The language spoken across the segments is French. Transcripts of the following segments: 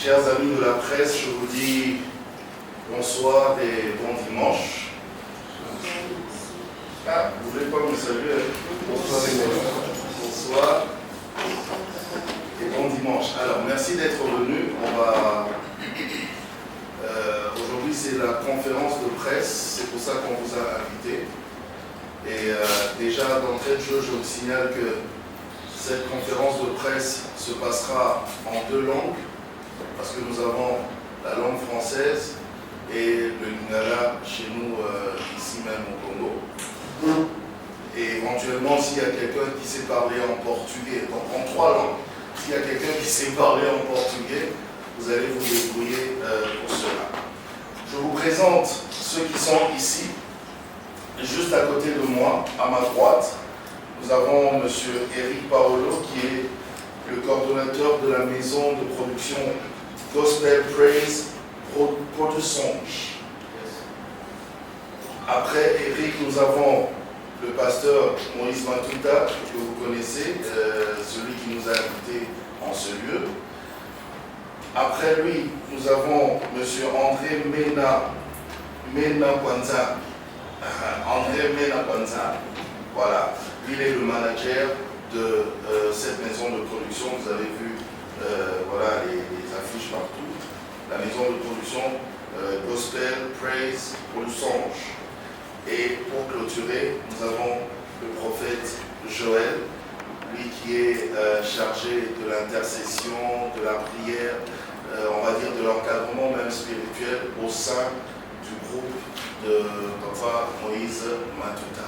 Chers amis de la presse, je vous dis bonsoir et bon dimanche. Ah, vous voulez pas me saluer? Bonsoir et bon dimanche. Alors, merci d'être venus. Aujourd'hui, c'est la conférence de presse. C'est pour ça qu'on vous a invité. Et déjà, d'entrée de jeu, je vous signale que cette conférence de presse se passera en 2 langues, parce que nous avons la langue française et le lingala chez nous, ici même au Congo. Et éventuellement, s'il y a quelqu'un qui sait parler en portugais, donc en 3 langues, s'il y a quelqu'un qui sait parler en portugais, vous allez vous débrouiller pour cela. Je vous présente ceux qui sont ici. Juste à côté de moi, à ma droite, nous avons M. Eric Paolo, qui est le coordonnateur de la maison de production Gospel Praise Produções. Après Eric, nous avons le pasteur Moïse Matuta, que vous connaissez, celui qui nous a invités en ce lieu. Après lui, nous avons M. André Mena Kwanza. André Mena Kwanza. Voilà, il est le manager de cette maison de production. Vous avez vu voilà, les affiches partout. La maison de production Gospel Praise Produções. Et pour clôturer, nous avons le prophète Joël, lui qui est chargé de l'intercession, de la prière, on va dire de l'encadrement même spirituel au sein du groupe de Papa Moïse Matuta.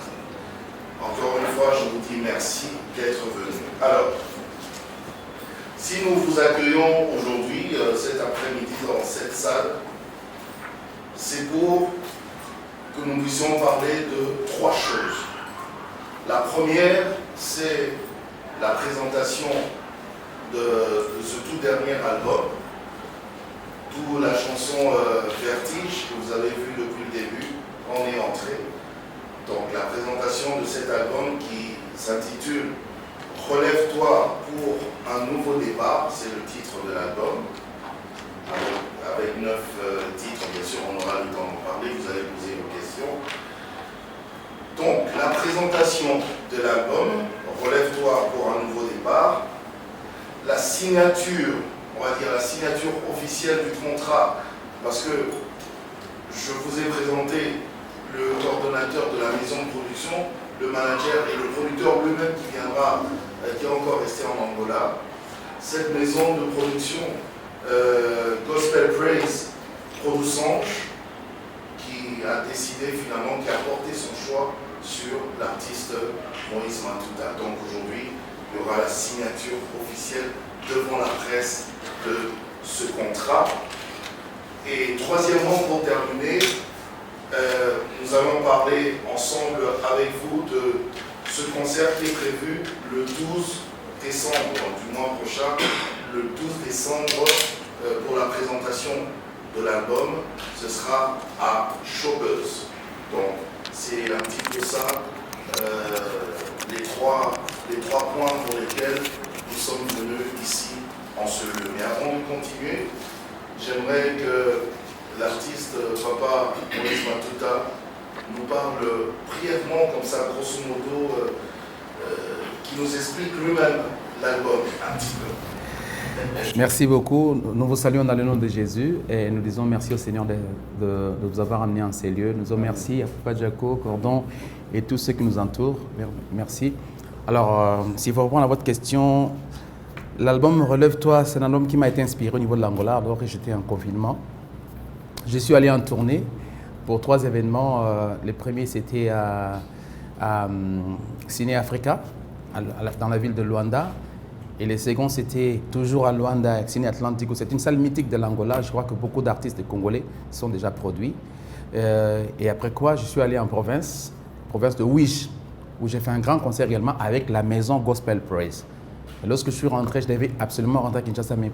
Encore une fois, je vous dis merci d'être venus. Alors, si nous vous accueillons aujourd'hui, cet après-midi, dans cette salle, c'est pour que nous puissions parler de 3 choses. La première, c'est la présentation de ce tout dernier album, d'où la chanson Vertige, que vous avez vue depuis le début, on est entré. Donc la présentation de cet album qui s'intitule Relève-toi pour un nouveau départ, c'est le titre de l'album, avec 9 titres, bien sûr on aura le temps d'en parler, vous allez poser vos questions. Donc la présentation de l'album, Relève-toi pour un nouveau départ, la signature, on va dire la signature officielle du contrat, parce que je vous ai présenté le coordonnateur de la maison de production, le manager et le producteur lui-même qui viendra, qui est encore resté en Angola. Cette maison de production Gospel Praise Produções, qui a décidé finalement, qui a porté son choix sur l'artiste Moïse Matuta. Donc aujourd'hui, il y aura la signature officielle devant la presse de ce contrat. Et troisièmement, pour terminer, nous allons parler ensemble avec vous de ce concert qui est prévu le 12 décembre du mois prochain, le 12 décembre pour la présentation de l'album. Ce sera à Showbuzz. Donc c'est un petit peu ça, les trois points pour lesquels nous sommes venus ici en ce lieu. Mais avant de continuer, j'aimerais que l'artiste Papa Moïse Matuta nous parle brièvement, comme ça, grosso modo, qui nous explique lui-même l'album un petit peu. Merci beaucoup. Nous vous saluons dans le nom de Jésus et nous disons merci au Seigneur de vous avoir amenés en ces lieux. Nous disons merci à Papa Jaco, Cordon et tous ceux qui nous entourent. Merci. Alors, s'il faut répondre à votre question, l'album Relève-toi, c'est un album qui m'a été inspiré au niveau de l'Angola alors que j'étais en confinement. Je suis allé en tournée pour 3 événements. Le premier, c'était à Ciné Africa, dans la ville de Luanda. Et le second, c'était toujours à Luanda, à Ciné Atlantico. C'est une salle mythique de l'Angola. Je crois que beaucoup d'artistes congolais sont déjà produits. Et après quoi, je suis allé en province de Ouige, où j'ai fait un grand concert également avec la maison Gospel Praise. Et lorsque je suis rentré, je devais absolument rentrer à Kinshasa, mais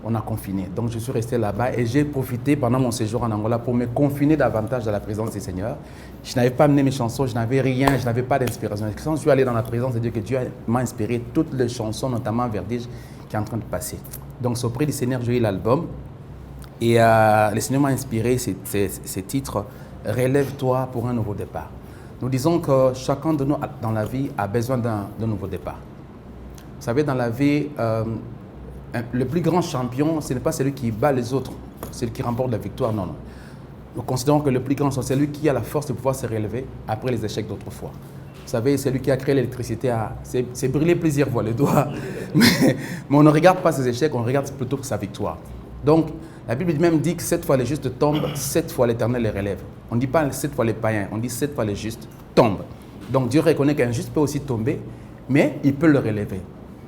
on a confiné. Donc je suis resté là-bas et j'ai profité pendant mon séjour en Angola pour me confiner davantage dans la présence du Seigneur. Je n'avais pas amené mes chansons, je n'avais rien, je n'avais pas d'inspiration. Quand je suis allé dans la présence de Dieu, que Dieu m'a inspiré toutes les chansons, notamment Vertige, qui est en train de passer. Donc, c'est auprès du Seigneur, j'ai eu l'album. Et le Seigneur m'a inspiré ces titres, Relève-toi pour un nouveau départ. Nous disons que chacun de nous dans la vie a besoin d'un nouveau départ. Vous savez, dans la vie, le plus grand champion, ce n'est pas celui qui bat les autres, celui qui remporte la victoire, non. Nous considérons que le plus grand, c'est celui qui a la force de pouvoir se relever après les échecs d'autrefois. Vous savez, celui qui a créé l'électricité, c'est brûlé plusieurs fois les doigts. Mais on ne regarde pas ses échecs, on regarde plutôt sa victoire. Donc, la Bible même dit que 7 fois les justes tombent, 7 fois l'Éternel les relève. On ne dit pas 7 fois les païens, on dit 7 fois les justes tombent. Donc, Dieu reconnaît qu'un juste peut aussi tomber, mais il peut le relever.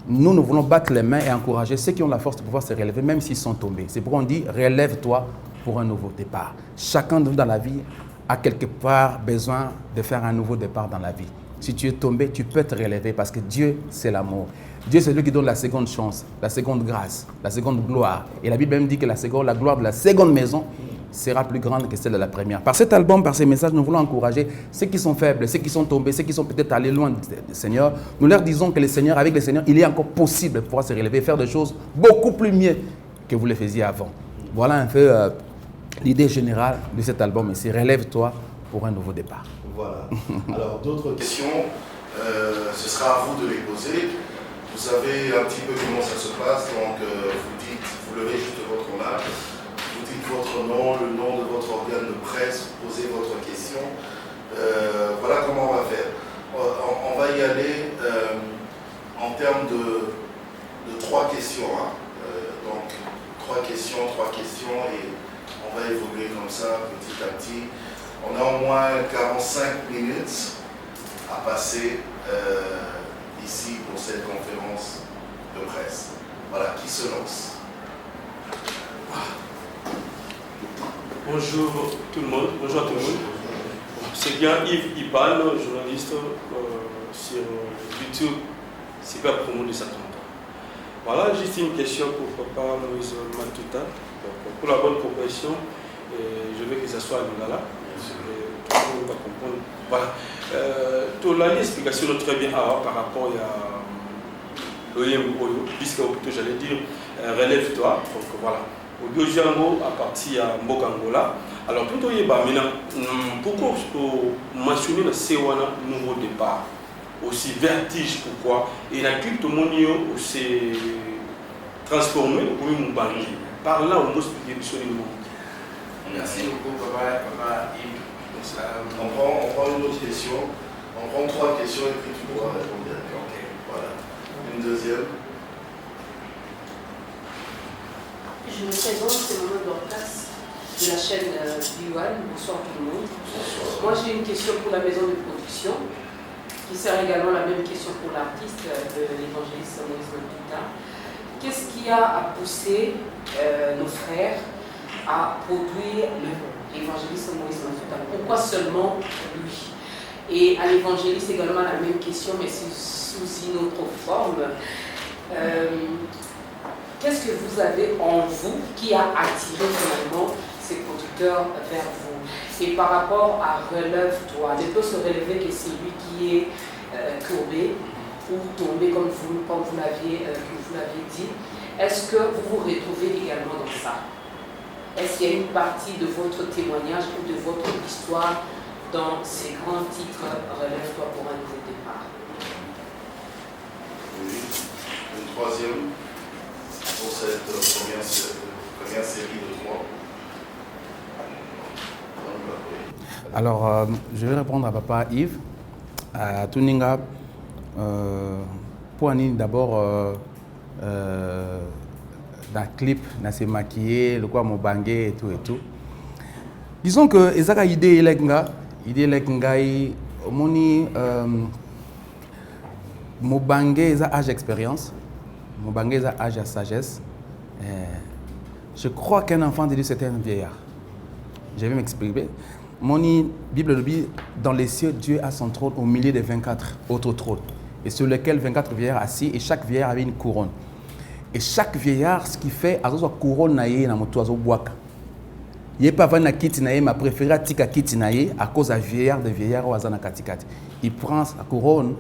Nous voulons battre les mains et encourager ceux qui ont la force de pouvoir se relever, même s'ils sont tombés. C'est pourquoi on dit, relève-toi pour un nouveau départ. Chacun de nous dans la vie a quelque part besoin de faire un nouveau départ dans la vie. Si tu es tombé, tu peux te relever parce que Dieu, c'est l'amour. Dieu, c'est lui qui donne la seconde chance, la seconde grâce, la seconde gloire. Et la Bible même dit que la gloire de la seconde maison sera plus grande que celle de la première. Par cet album, par ces messages, nous voulons encourager ceux qui sont faibles, ceux qui sont tombés, ceux qui sont peut-être allés loin du Seigneur. Nous leur disons que avec le Seigneur, il est encore possible de pouvoir se relever et faire des choses beaucoup plus mieux que vous le faisiez avant. Voilà un peu l'idée générale de cet album ici. Relève-toi pour un nouveau départ. Voilà. Alors, d'autres questions, ce sera à vous de les poser. Vous savez un petit peu comment ça se passe, donc vous levez juste votre main, vous dites votre nom, le nom de votre organe de presse, vous posez votre question. Voilà comment on va faire. On va y aller en termes de 3 questions. Hein. Donc, 3 questions, et on va évoluer comme ça petit à petit. On a au moins 45 minutes à passer ici pour cette conférence de presse. Voilà, qui se lance? Bonjour tout le monde, bonjour à tout le monde. C'est bien Yves Ibal, journaliste sur YouTube, Super Promo de Saint-Antoine. Voilà, juste une question pour Papa Moïse Matuta. Donc, pour la bonne proposition, je veux que ça soit à Lingala. Tout le monde va comprendre. Voilà. Tu as l'explication très bien par rapport à l'Oyemboyo, puisque j'allais dire relève-toi. Donc voilà. Au Diojango, à partir de Mbokangola. Alors, tout le monde, pourquoi mentionner le Sewana nouveau départ? Aussi vertige, pourquoi? Et la culture monio s'est transformée au premier Mbangi. Par là, on peut expliquer sur le monde. Merci beaucoup, papa Yves. On prend une autre question. On prend 3 questions et puis tu pourras répondre directement. Okay. Voilà. Une deuxième. Je me présente, c'est Maman Dorcas de la chaîne B1. Bonsoir tout le monde. Bonsoir. Moi j'ai une question pour la maison de production, qui sert également la même question pour l'artiste de l'évangéliste Moïse Matuta. Qu'est-ce qui a poussé nos frères à produire l'évangéliste Moïse Matuta? Pourquoi seulement lui? Et à l'évangéliste également la même question, mais sous une autre forme. Qu'est-ce que vous avez en vous qui a attiré finalement ces producteurs vers vous? Et par rapport à relève-toi, ne peut se relever que celui qui est courbé ou tombé comme vous l'aviez dit. Est-ce que vous vous retrouvez également dans ça? Est-ce qu'il y a une partie de votre témoignage ou de votre histoire dans ces grands titres relève-toi pour un nouveau départ? Oui. Une troisième pour cette première série de 3. Alors, je vais répondre à papa Yves. À Tuninga, pour Anine, d'abord, dans le clip, on s'est maquillé, le quoi, mon bangué et tout. Disons que Ezaka idée moni mon bangué est âge d'expérience, mon bangué est âge de sagesse. Je crois qu'un enfant de Dieu c'est un vieillard. Je vais m'expliquer. Mon Bible dit, dans les cieux, Dieu a son trône au milieu des 24 autres trônes, et sur lesquels 24 vieillards assis, et chaque vieillard avait une couronne. Et chaque vieillard, ce qu'il fait, a une couronne na moto azo boaka. Il n'est pas venu à kiti naye, ma préféré tika kiti naye à cause des vieillards ou azana katikati. Il prend sa couronne.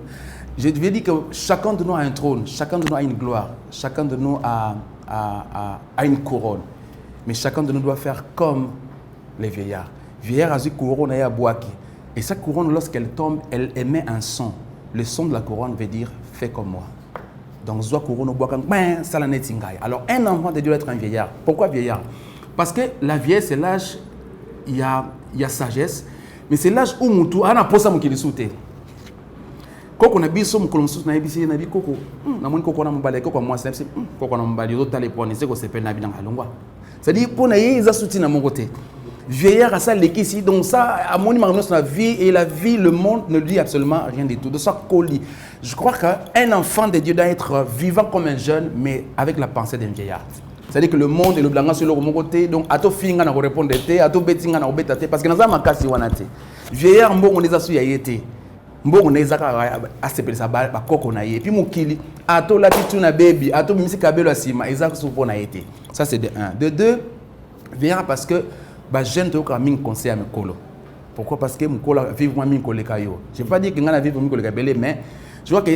Je vais dire que chacun de nous a un trône, chacun de nous a une gloire, chacun de nous a a une couronne. Mais chacun de nous doit faire comme les vieillards. Vieillard a une couronne à Boaki. Et sa couronne, lorsqu'elle tombe, elle émet un son. Le son de la couronne veut dire « fais comme moi ». Donc, Zoa couronne au Boaki, ça la net. Alors, un enfant de Dieu doit être un vieillard. Pourquoi vieillard? Parce que la vieillesse, c'est l'âge, il y a sagesse, mais c'est l'âge où Moutou a un poste qui est sauté. Quand on a vu ça, on a vu na koko. Na mon koko na mbale koko moi c'est koko na mbale d'autres les points c'est que c'est peine na bien longwa. C'est-à-dire pour na yeza soutien na mon côté. Vieillard à ça l'équipe donc ça à mon image la vie et la vie le monde ne dit absolument rien du tout de ça colis. Je crois qu'un enfant de Dieu doit être vivant comme un jeune mais avec la pensée d'un vieillard. C'est-à-dire que le monde et le blanc sur le mon côté donc à tout finga na répondre té à tout bettinga na obétate parce que dans ça makasi wanate. Vieillard mbongo les asu ya yete. Mbongo nezaka asepeli sa ba koko na ye puis mokili ato la pitu na baby ato mimisi kabelo asima ezaka supo na yete. Ça c'est de 1. De 2 vieillard parce que ba jeune to ka min conseil à mekolo. Pourquoi? Parce que mokolo vivre moi min koleka yo. Je veux pas dire que ngana vivre min koleka belé mais je vois que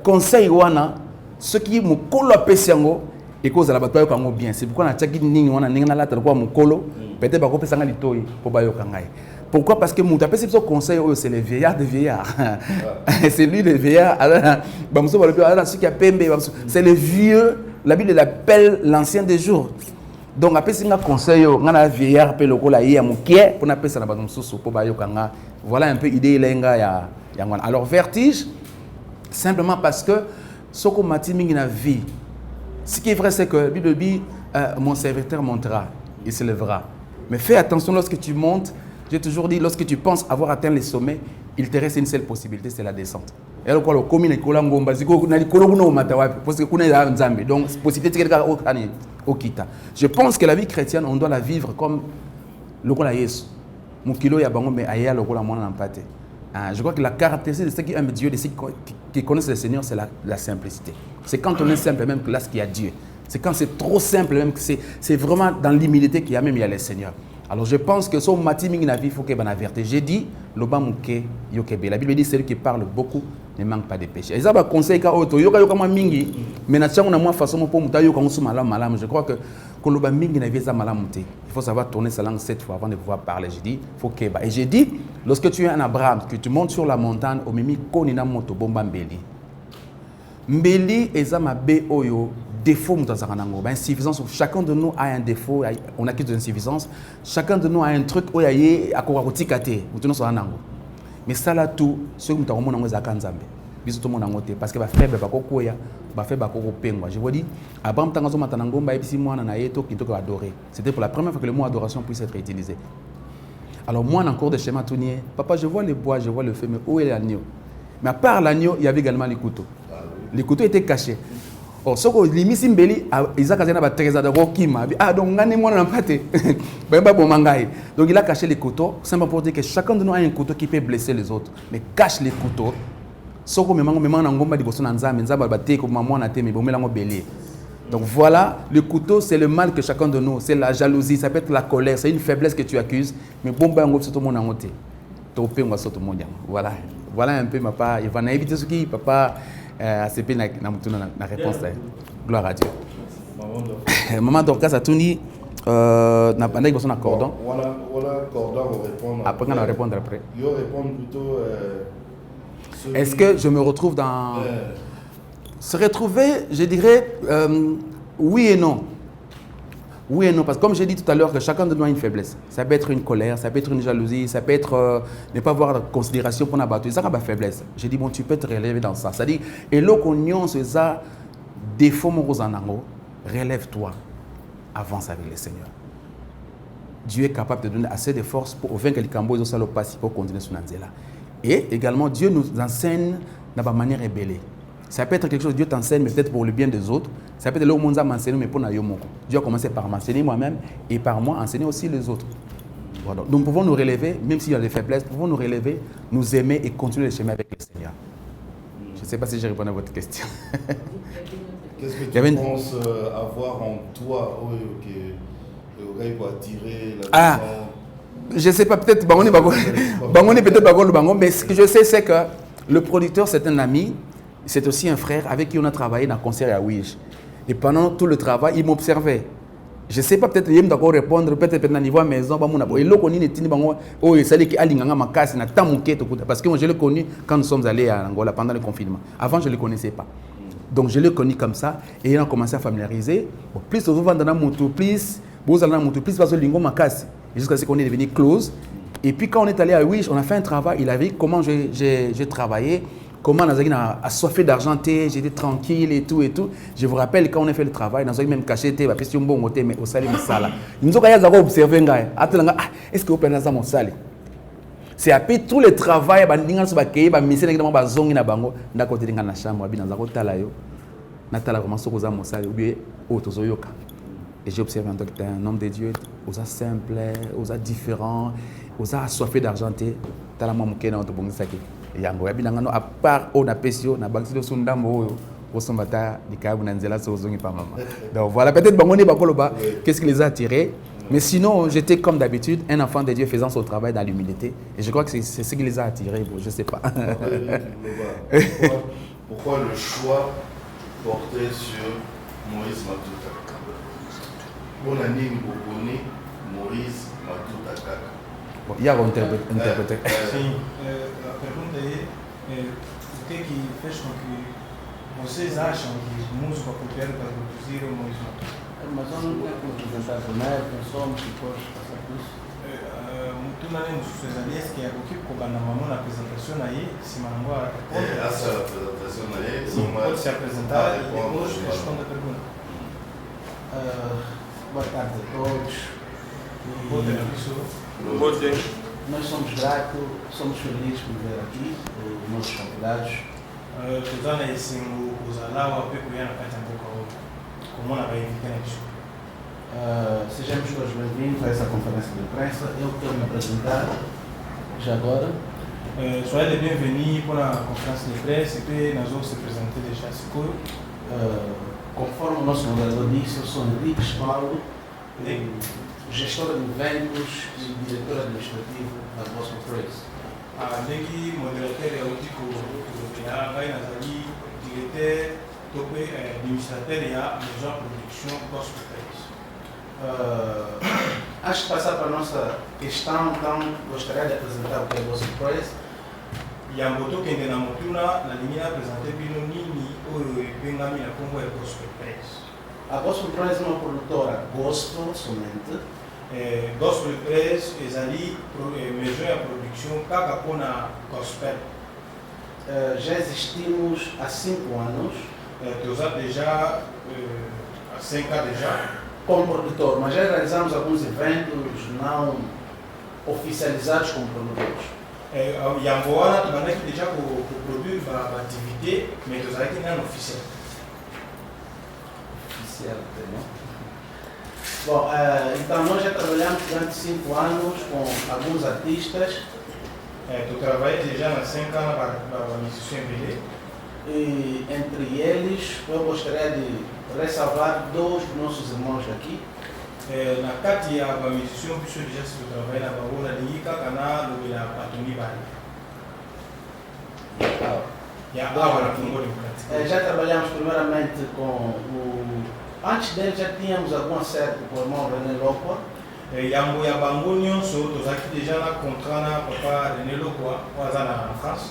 conseil wana ce qui mokolo apesiango et cause la bataille kango bien. C'est pourquoi na tchaki ningi wana ninga na lata kwa mokolo peut-être ba ko pesanga litoi po ba yo kangai. Pourquoi? Parce que mon ce conseil, c'est le vieillard de vieillard. C'est lui le vieillard. C'est le vieux. La Bible l'appelle l'ancien des jours. Donc, après, c'est un conseil, on a un vieillard, voilà un peu l'idée. Alors, vertige, simplement parce que ce qu'on m'a dit dans la vie, ce qui est vrai, c'est que la Bible dit mon serviteur montera, il se lèvera. Mais fais attention lorsque tu montes. J'ai toujours dit, lorsque tu penses avoir atteint les sommets, il te reste une seule possibilité, c'est la descente. Donc, je pense que la vie chrétienne, on doit la vivre comme le roi Yesu. Je crois que la caractéristique de ceux qui aiment Dieu, de ceux qui connaissent le Seigneur, c'est la simplicité. C'est quand on est simple même que là, ce qu'il y a Dieu. C'est quand c'est trop simple même que c'est vraiment dans l'humilité qu'il y a même il y a le Seigneur. Alors je pense que son matiming na vie faut que ben avertir. J'ai dit lobamuke yokebe. La Bible dit celui qui parle beaucoup ne manque pas de péché. Et ça va conseil ka auto yoka ma mingi mais na tsango na moi façon pour muta yoka ngusu malam. Je crois que loba mingi na vie za malamute. Il faut savoir tourner sa langue 7 fois avant de pouvoir parler. J'ai dit faut que et j'ai dit lorsque tu es un Abraham que tu montes sur la montagne au mimi konina moto bomba mbeli. Mbeli ezama be oyo défaut, insuffisance. Chacun de nous a un défaut, on a quelque chose d'insuffisance. Chacun de nous a un truc où il y a mais ça là tout, ce que nous avons parce que je vous dis, c'était pour la première fois que le mot adoration puisse être utilisé. Alors moi, en cours de schéma tournier, papa, je vois le bois, je vois le feu, mais où est l'agneau? Mais à part l'agneau, il y avait également les couteaux. Les couteaux étaient cachés. Or, ce que limisi mbeli, ils ont un trésor de Rokima. Ah, donc, on a un pâté. Donc, il a caché les couteaux, simplement pour dire que chacun de nous a un couteau qui peut blesser les autres. Mais cache les couteaux. Donc, voilà, le couteau, c'est le mal que chacun de nous. C'est la jalousie, ça peut être la colère, c'est une faiblesse que tu accuses. Mais bon, voilà. Voilà un peu, papa. Il va éviter ce qui, papa. C'est bien la réponse. Gloire à Dieu. Maman Dorcas a tout dit. N'a pas dit un cordon. Voilà, cordon, on répond. Après, on va répondre après. Il va répondre plutôt. Est-ce que je me retrouve dans. Se retrouver, je dirais oui et non. Oui et non, parce que comme j'ai dit tout à l'heure que chacun de nous a une faiblesse. Ça peut être une colère, ça peut être une jalousie, ça peut être ne pas avoir de considération pour n'abattre. Ça, c'est une faiblesse. J'ai dit, bon, tu peux te relever dans ça. C'est-à-dire, et là, qu'on y a ça, défaut, mon rosanango, relève-toi, avance avec le Seigneur. Dieu est capable de donner assez de force pour vaincre les cambos et les passer pour continuer sur Nanzela. Et également, Dieu nous enseigne de manière ébellée. Ça peut être quelque chose que Dieu t'enseigne, mais peut-être pour le bien des autres. Ça peut être là où Monza m'enseigne, mais pour Nayomoko. Dieu a commencé par m'enseigner moi-même et par moi enseigner aussi les autres. Voilà. Donc nous pouvons nous relever, même s'il y a des faiblesses, nous pouvons nous relever, nous aimer et continuer le chemin avec le Seigneur. Je ne sais pas si j'ai répondu à votre question. Qu'est-ce que tu penses avoir en toi qui aurait attiré la je ne sais pas, peut-être, mais ce que je sais, c'est que le producteur, c'est un ami. C'est aussi un frère avec qui on a travaillé dans le concert à Ouige. Et pendant tout le travail, il m'observait. Je ne sais pas, peut-être qu'il m'a d'accord répondre, peut-être à niveau maison, et là, on parce que moi, je l'ai connu quand nous sommes allés à Angola pendant le confinement. Avant, je ne le connaissais pas. Donc, je l'ai connu comme ça et il a commencé à familiariser. Plus on va dans la moto, plus vous allez dans la moto, plus parce que l'ingo makasi. Jusqu'à ce qu'on est devenu close. Et puis, quand on est allé à Wish, on a fait un travail. Il a vu comment j'ai travaillé. Comment on a assoiffé d'argent, j'étais tranquille et tout et tout. Je vous rappelle quand on a fait le travail, on a même caché, parce que bon côté mais au salé mais ça là. Ils nous ont observé est-ce que vous prenez ça mon salé? C'est après tout le travail bandinga so bakei ba mission ngi ba zongi na bango nda côté na chambre bi na kotala yo. Na tala comment so koza mon salé ou bien otozoyoka. Et j'ai observé en tant que un homme de Dieu, osa simple, osa différent, osa assoiffé d'argent, tala mo mukena to bongisaki. Yango yabinangano à part on a pesio na baksilo sundambo oyo osombata dikabu na nzela sozongi pa mama. Donc voilà, peut-être bangoni bakoloba qu'est-ce qui les a attirés, mais sinon j'étais comme d'habitude un enfant de Dieu faisant son travail dans l'humilité et je crois que c'est ce qui les a attirés, bon, je sais pas. Pourquoi le choix portait sur Moïse Matuta? On a dit Moïse Matuta. Bon, il y a un interpréteur. Sim, a pergunta é o que fez com que vocês acham que música apropriada para produzir o Moïse Matuta? Mas eu não quero apresentar primeiro, quem somos, depois passar por isso. Tu não lembras os aliás que é o que cobra na mamão na apresentação aí, se manangua responde. Essa apresentação aí, pode se apresentar e depois responde a pergunta. Boa tarde a todos. Boa tarde, professor. Nós somos gratos, somos felizes por ver aqui os nossos convidados. Tuzana esse usalao peculiar na Catamboca, como na Bahia Pequena Bicho. Sejamos todos bem-vindos a essa conferência de imprensa. Eu quero me apresentar já agora. Soyez les bienvenus pour la conférence de presse et puis nous allons se présenter déjà ce cours. Conforme o nosso moderador disse, eu sou Henrique Paulo, gestora de eventos e diretor administrativo da Gospel Praise. Ndenge modérateur ya utiko ya ngai nazali direteur tope administrateur ya maison production Gospel Praise. Antes de passar para a nossa questão, então gostaria de apresentar o que é Gospel Praise. Yambo tokende na motuna na lingi na présenter bino nini oyo ebengami na Congo ya Gospel Praise. A Gospel Praise é uma produtora gospel somente. Gospel Praise ezali maison ya production kaka mpona gospel. Já existimos há 5 anos. Toza déjà há 5 ans déjà. Como produtor, mas já realizamos alguns eventos não oficializados como produtores. Yango wana tobandaki déjà koproduire baactivité mais tozalaki nano officiel. Bom, então nós já trabalhamos durante 5 anos com alguns artistas. Tu trabalhei déjà há 5 ans para musicien BD. E entre eles eu gostaria de ressalvar 2 dos nossos irmãos daqui. Na kati ya musicien biso déjà se travaille na bango na lingi kaka na lobela bato mibale. Ya awa na Congo Democratique. Já trabalhamos primeiramente com o... Antes dele já tínhamos algum acerto com o irmão René Lokwa. Yambo ya bango nyonso tozalaki déjà na contrat na papa René Lokwa oyo aza na France.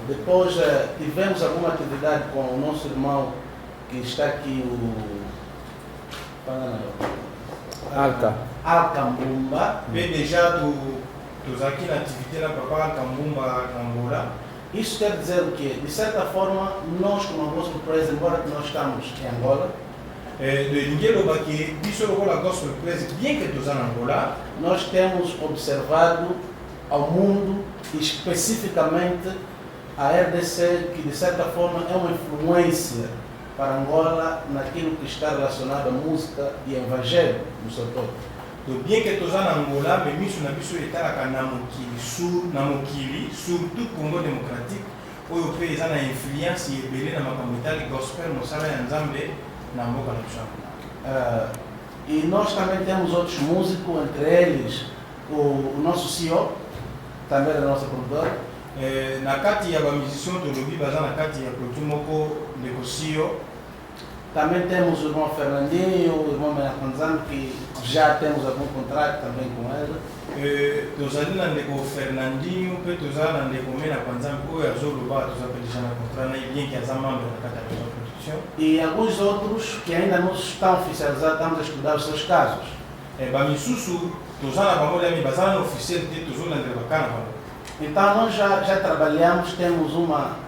Depois tivemos alguma atividade com o nosso irmão que está aqui, o Alka Mbumba. Bem, déjà tozalaki na atividade na papa Alka Mbumba na Angola. Isso quer dizer o quê? De certa forma, nós como a Gospel Praise, embora que nós estamos em Angola, bien que toza na Angola, nós temos observado ao mundo, especificamente a RDC, que de certa forma é uma influência para Angola naquilo que está relacionado à música e evangelho no seu todo. Bien que toza na Angola, mais miso na biso etalaka na mokili, surtout Congo Démocratique, oyo pe eza na influence ebele na makambo etali gospel mosala ya Nzambe na mboka na biso. E nós também temos outros músicos, entre eles o nosso CEO, também da nossa produtora. Na kati ya ba musicien tolobi baza na kati ya produit moko ndeko CEO. Também temos o irmão Fernandinho, o irmão Menapanzano, que já temos algum contrato também com ele. Tozali na ndeko Fernandinho, pe tozali na ndeko Menapanzano, oyo azoloba tozali déjà na contrat na bien que aza membre na kati ya maison de production. E alguns outros que ainda não estão oficializados, estamos a estudar os seus casos. Bamisusu tozali na bango lemi bazali na oficiel te tozolandela bakana bango. Então nós já trabalhamos, temos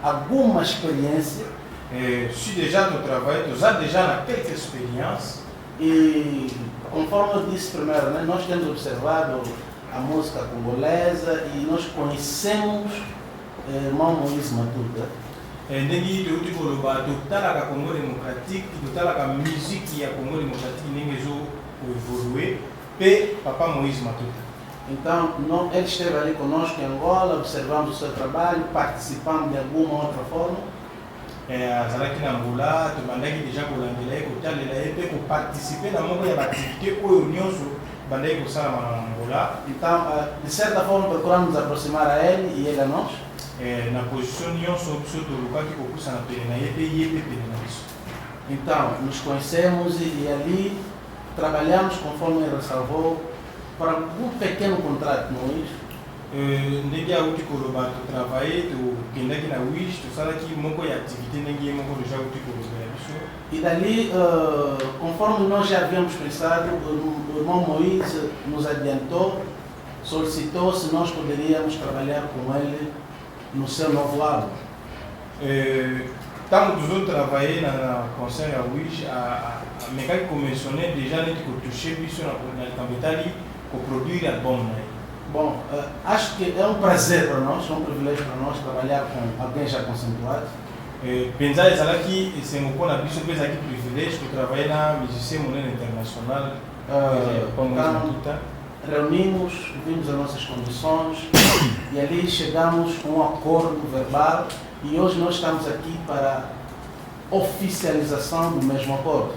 alguma experiência. Je déjà no trabalho, tozali déjà na quelques expériences. E conforme eu disse primeiro, né, nós temos observado a música congolesa e nós conhecemos o irmão Moïse Matuta. Ndenge touti koloba totalaka Congo démocratique, totalaka musique ya Congo démocratique ndenge ezoevolue pe papa Moïse Matuta. Então ele esteve ali conosco em Angola, observamos o seu trabalho, participamos de alguma outra forma. Azalaki na Angola, tobandaki déjà kolandela ye kotalela ye mpe koparticipe na moko ya baaktivité oyo nyonso bandaki kosalama na Angola. Então, de certa forma, procuramos nos aproximar a ele e ele a nós. Na position nyonso biso tolukaki kopusana pene na ye mpe ye mpe pene na biso. Então, nos conhecemos e ali trabalhamos conforme ele ressalvou para um pequeno contrato, não é isso? Ndenge auti koloba totravaille tokendaki na wish tosalaki moko ya activité ndenge ye moko deja auti koloba ya biso. E dali, conforme nós já havíamos pensado, o irmão Moïse nos adiantou, solicitou se nós poderíamos trabalhar com ele no seu novo álbum. Tanto tozotravaille na concert ya wish amekaki komentionne déjà neti kotouche biso na likambo etali koproduire album na ye. Bom, acho que é um prazer para nós, é um privilégio para nós trabalhar com alguém já conceituado. Penza ezalaki esengo mpona biso mpe ezalaki privilège totravaille na musicien monene international Então, reunimos, vimos as nossas condições e ali chegamos a um acordo verbal e hoje nós estamos aqui para oficialização do mesmo acordo.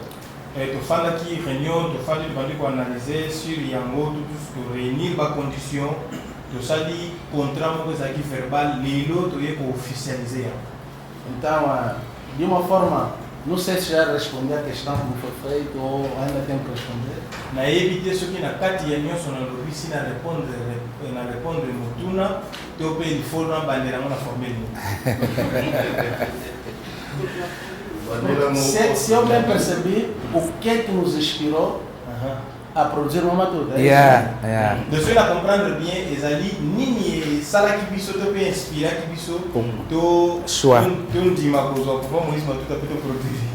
Tofandaki réunion tofandi tobandi koanalyse sur yango toréunir bacondition tosali contrat moko ezalaki verbal lelo toye kooficialize yango. Então, de uma forma, não sei se já respondi a questão como foi feito ou ainda tenho que responder. Nayebi te soki na kati ya nyonso nalobi si na répondre motuna to mpe ilfaut nabandela yango na formule. Se eu bem percebi, o que é que nos inspirou a produzir uma Matuta? De ceux a comprendre bien, ezali nini esalaki biso to mpe inspiraki biso to ndima kozwa papa Moïse Matuta mpe to produire.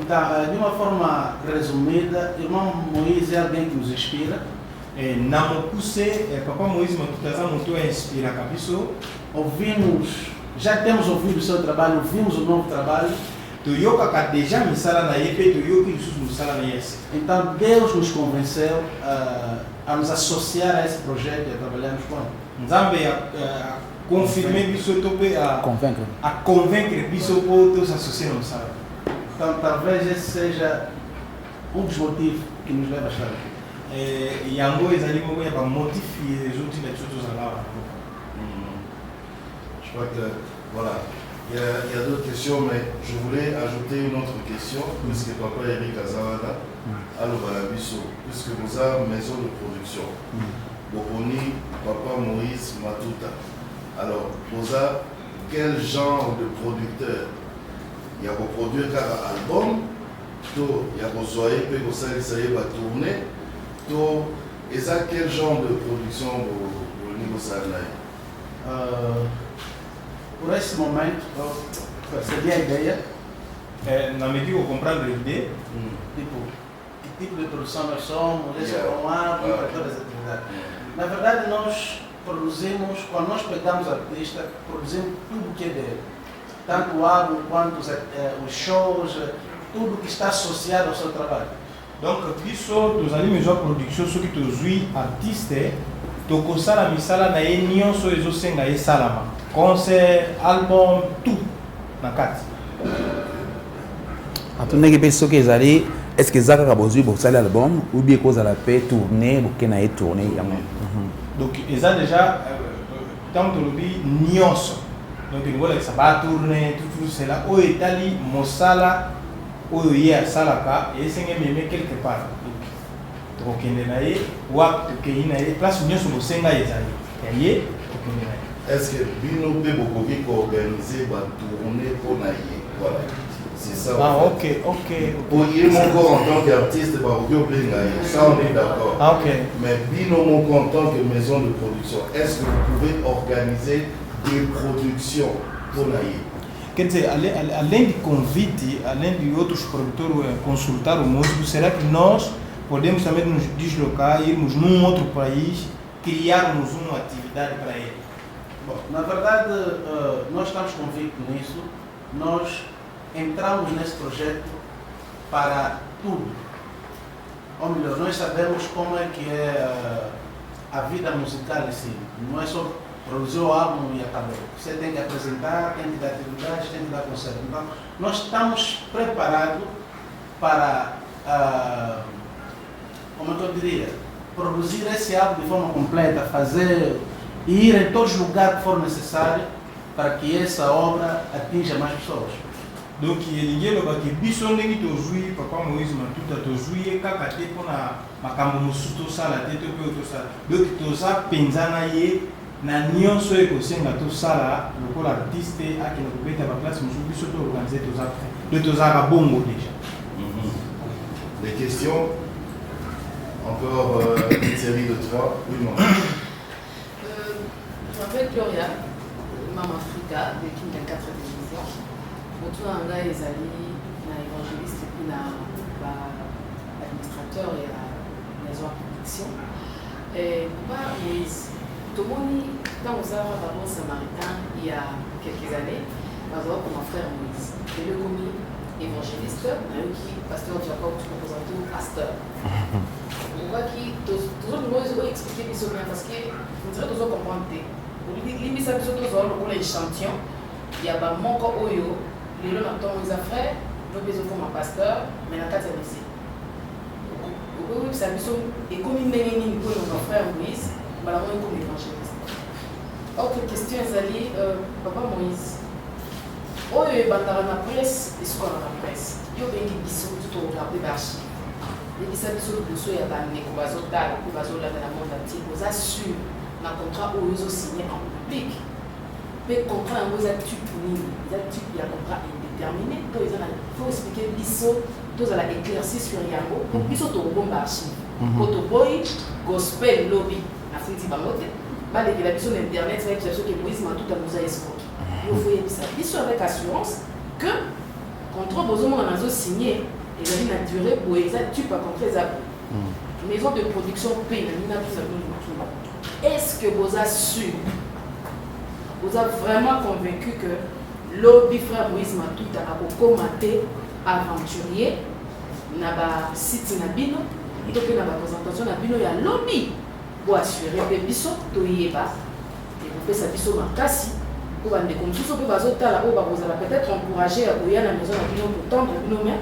Então, de uma forma resumida, irmão Moïse é alguém que nos inspira. Na mokuse, papa Moïse Matuta aza moto inspiraka biso. Já temos ouvido o seu trabalho, ouvimos o novo trabalho. Toyokaka déjà misala na ye mpe toyoki lisusu misala na ye. Então Deus nos convenceu a nos associar a esse projeto e a trabalharmos com ele. Nzambe a confirmer biso to mpe a convaincre biso po to s'associer na misala. Então talvez esse seja dos motivos que nos leva a estar aqui. Yango ezali moko ya bamotif ezoti na biso tozala awa. Je crois que voilà. Il y a d'autres questions, mais je voulais ajouter une autre question, puisque Papa Eric Azawada, puisque vous avez une maison de production, Boponi, Papa Moïse Matuta. Alors, vous avez quel genre de producteur? Il y a pour produire un album, il y a pour soyer, puis ça y va tourner, et ça, quel genre de production au niveau salaire? Por esse momento, eu percebi a ideia. Na medida que eu compreendo a ideia, tipo, que tipo de produção nós somos, esse é um álbum para todas as atividades. Na verdade, nós produzimos, quando nós pegamos artista, produzimos tudo que é dele. Tanto o álbum quanto os shows, tudo que está associado ao seu trabalho. Donc, biso, tozali mesmo production, ce qui tozui artiste, tokosala misala na ye nyonso ezosenga ye salama. Concert, album, tout na kati. Atundenge pe soki ezali est-ce que zaka kabozui bosala album ou bien kozala pe tourner bokena ye tourner yango. Donc eza déjà tant tolobi nyonso. Donc ngola ça va tourner tout cela o etali mosala oyo ye asalaka esenge meme quelque part tokokende na ye wa tokei na ye place nyonso bosenga ezali ya ye tokende na ye. Est-ce que bino pe bokoki koorganiser batournée mpo na ye? Voilà, c'est ça. Ah, ok. Pour ye moko en tant qu'artiste bakoki obenga ye, ça on est d'accord. Ah, ok. Mais bino moko en tant que maison de production, est-ce que vous pouvez organiser des productions pour na ye? Quer dizer, além de convite, além de outros produtores consultar o músico, será que nós podemos também nos deslocar, irmos num outro país, criarmos uma atividade para ele? Bom, na verdade, nós estamos convictos nisso. Nós entramos nesse projeto para tudo. Ou melhor, nós sabemos como é que é a vida musical em si. Não é só produzir o álbum e acabou. Você tem que apresentar, tem que dar atividades, tem que dar concerto. Então, nós estamos preparados para, como eu diria, produzir esse álbum de forma completa, fazer e ir em todos os lugares que for necessário para que essa obra atinja mais pessoas. Donc elingi eloba ke biso ndenge tozwi papa Moïse Matuta tozwi ye kaka te mpona makambo mosusu tosala te to mpe tosala, donc toza mpenza na ye na nyonso oyo ekosenga tosala lokola artiste akende kobeta baplace mosusu biso toorganize toza prêt, donc tozalaka bongo déjà. Des questions? Encore une série de 3. Oui, non. Je m'appelle Gloria, Maman Africa, de King 4 télévision. Autour d'un gars, ils allaient, un évangéliste et puis un administrateur et la maison de production. Et moi, tout le monde, quand on a un samaritain il y a quelques années, par exemple, mon frère Moïse, et le commis évangéliste, qui pasteur Jacob, tu représentais au pasteur. On voit que tous les mots ont expliqué les bien parce que vous dirait tous comprendre. Limite ça tous pour les échantillons. Il y a pas mon corps oyo, les gens entendent les affaires, nous besoin comme un pasteur, mais la carte est ici. Oui, ça et comme il mène une pour nos frères Moïse, malheureusement comme évangéliste. Autre question Zali, papa Moïse. Oyo bandara na presse, et ce qu'on a la presse. Yo bengi biso tout regarder bâche. Les biso biso ya bande ko bazotala ko bazolanda na monde entier. Vous assure na contrat où ils ont signé en public. Mais contrat en vous a tu pour nous. Ils a tu il y a contrat indéterminé. Donc ils ont faut expliquer biso tous à la éclaircie sur yango. Pour biso to bomba archive. Poto boy gospel lobby. Na fiti bamote. Ba les la biso internet c'est que ce que Moïse m'a tout à nous a escroqué. Il faut y ça. Biso avec assurance que contrat besoin on a signé et la durée pour exact tu pas contre les abus. Maison de production paye na est-ce que vous assurez, vous avez vraiment convaincu que lobby frère Moïse Matuta a commenté aventurier na ba site na bino to que na ba présentation na bino ya lobby pour assurer que biso to yeba et vous faites ça biso makasi pour bande comme tout peut bazotala o ba vous peut-être encourager à oya na maison na bino pour tendre bino main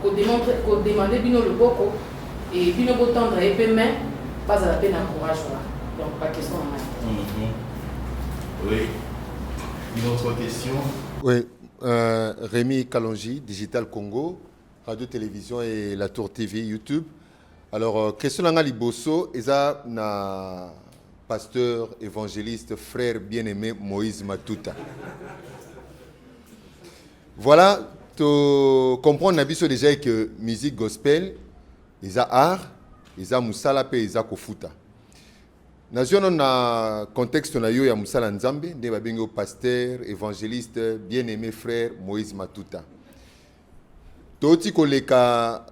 ko demander bino le boko et bino bo tendre et pe main pas à la peine encourage voilà. Donc pas question en main. Oui. Une autre question? Oui, Rémi Kalonji, Digital Congo, Radio-Télévision et La Tour TV, YouTube. Alors, question à Liboso, Eza na pasteur, évangéliste, frère bien-aimé Moïse Matuta. Voilà, tu comprends Nabiso déjà que musique gospel, Eza art, Eza musala pe Eza kofuta. Nazono na contexte na yo ya musala nzambe nde babengo pasteur, évangéliste, bien-aimé frère Moïse Matuta. Toti koleka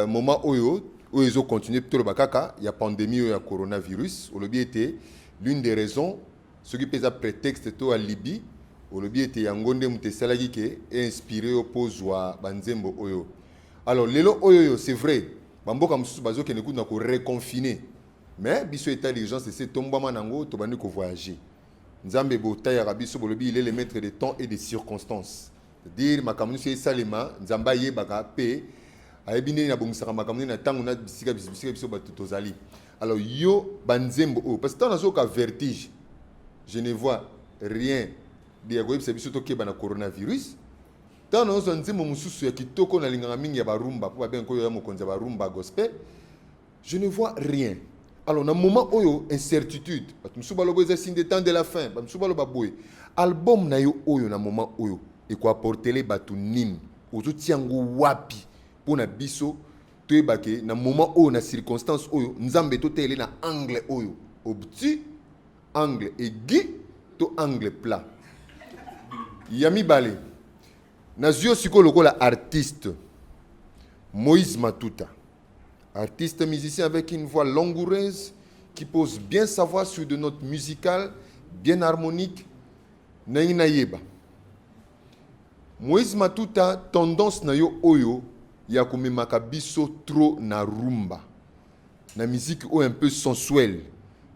moment oyo ezo continuer plutôt le bakaka, il y a pandémie ya coronavirus, olobi était l'une des raisons ce qui pèse prétexte to à Libye, olobi était yangonde mutesalaki ke inspiré opozwa banzembo oyo. Alors lelo oyo c'est vrai, bamboka mususu bazo ke neku na ko reconfiner. Mais biso état d'urgence c'est tombama nango to bandi ko voyager. Nzambe bota ya biso bolobi il est le maître des temps et des circonstances. C'est-à-dire makamuni c'est salema nzamba yebaka pe ayebini na bongisaka makamuni na tango na bisika biso batozali. Alors yo banzembo o parce que tant nazo ka vertige. Je ne vois rien de yagoyeb biso to keba na coronavirus. tant nous on dit mon mususu ya kitoko na linganga mingi ya barumba pour bien ko ya mokonzi ya barumba gospel, je ne vois rien. Alors dans moment oyo incertitude, mususu balobo eza signe des temps de la fin, mususu baloba boy. Album na yo oyo na moment oyo et ko apporter les batu nini, ozo tiango wapi pour na biso toyebake na moment oyo na circonstance oyo nzambe to tele na angle oyo obti angle aigu to angle plat. Yami Balé Nazio Siko lokola artiste Moïse Matuta, artiste musicien avec une voix langoureuse qui pose bien sa voix sur de notes musicales bien harmoniques. Naina yeba Moïse Matuta tendance na yo oyo ya kumemaka biso trop na rumba, na musique o un peu sensuelle,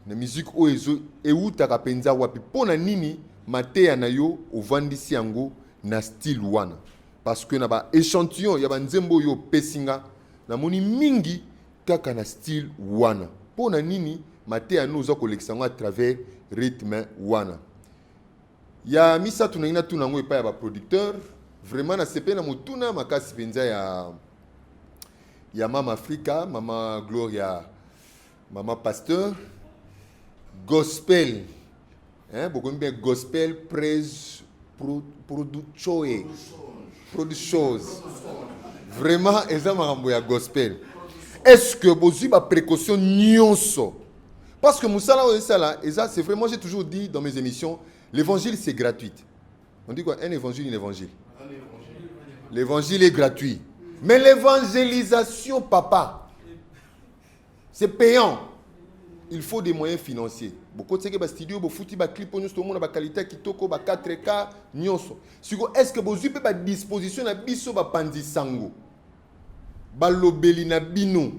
na musique o ezo eutaka penza wapi pona nini mateya na yo ovandisi yango na style wana, parce que na ba échantillon ya ba nzembo yo pesinga na moni mingi kaka na style wana pona nini mateya no zo kolekisa ngo à travers rythme wana ya misa tunaina tunango epa ya ba producteur vraiment na sepe na mutuna makasi penza ya Mama Africa, Mama Gloria, Mama Pasteur, gospel, hein, beaucoup bien gospel, praise, production, vraiment, ils ont gospel. Est-ce que vous avez des précautions nyonso? Parce que Moussala, c'est vraiment, j'ai toujours dit dans mes émissions, l'évangile c'est gratuit. On dit quoi? Un évangile, une évangile. L'évangile est gratuit. Mais l'évangélisation, papa, c'est payant. Il faut des moyens financiers. Beaucoup de studios, studio, beaucoup de clips, tout le monde a qualité qui toko, 4K, nyonso. Est-ce que vous avez à disposition na biso ba pandi sango, balobeli na bino,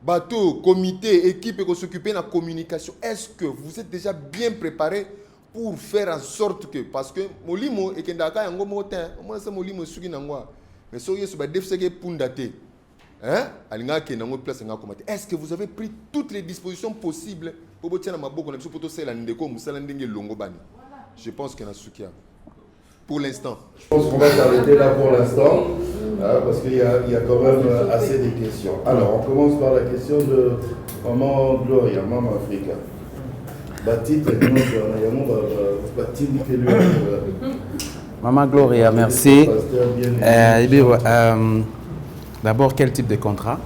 bateau, comité, équipe qui s'occuper de la communication? Est-ce que vous êtes déjà bien préparé pour faire en sorte que, parce que molimo et kendaka yango motin, moi ça molimo suki nangwa. Mais si vous avez des est-ce que vous avez pris toutes les dispositions possibles pour Je pense qu'il y en a ce pour l'instant. Je pense qu'on va s'arrêter là pour l'instant, parce qu'il y a quand même assez de questions. Alors, on commence par la question de Maman Gloria, Maman Africa. Maman Gloria, merci. D'abord, quel type de contrat?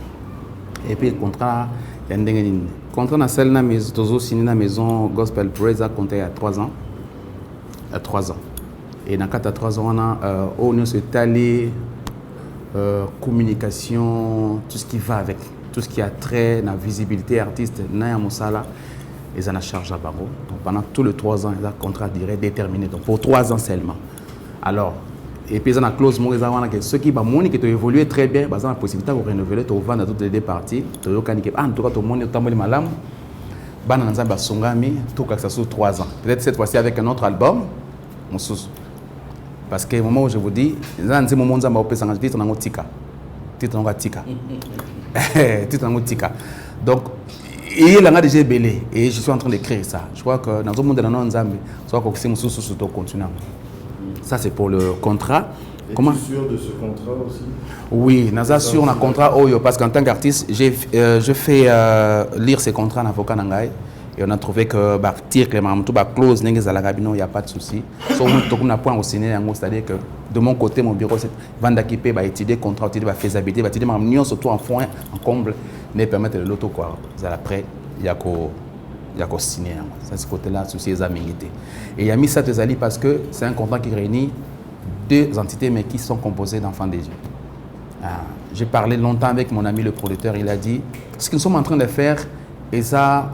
Et puis, le contrat, le contrat na celle na maison, signé na maison Gospel Praise a compté à 3 ans. À 3 ans. Et dans 3 ans, on a allé communication, tout ce qui va avec, tout ce qui a trait à la visibilité artiste, na Moussala, ils en ont charge à Bango. Donc pendant tous les 3 ans, ils ont un contrat direct déterminé. Donc pour 3 ans seulement. Alors, et puis ils ont une clause, ceux qui ont évolué très bien, ils ont la possibilité de renouveler, de vendre toutes les deux parties. En tout cas, tout le monde est malam. Tout ça sur 3 ans. Peut-être cette fois-ci avec un autre album. Parce que au moment où je vous dis, ils ont un moment où ils ont tika. Donc, il a déjà belé et je suis en train d'écrire ça. Je crois que dans le monde de la non-Zambie, je crois que c'est un continent. Ça, c'est pour le contrat. Es-tu sûr de ce contrat aussi? Oui, nous sommes sûrs d'un contrat parce qu'en tant qu'artiste, je fais lire ces contrats à l'avocat Nangaï et on a trouvé que toute la clause il n'y a pas de souci. Sauf que nous avons c'est-à-dire que de mon côté, mon bureau, c'est vendre équipé, étudier le contrat, étudier la faisabilité, étudier ma surtout en fond, en comble, ne permettre de l'auto quoi. Après, il y a qu'au signer. Ça, ce côté-là, souci des amérités. Et il y a mis ça parce que c'est un contrat qui réunit 2 entités, mais qui sont composées d'enfants des yeux. J'ai parlé longtemps avec mon ami le producteur, il a dit ce que nous sommes en train de faire, et ça,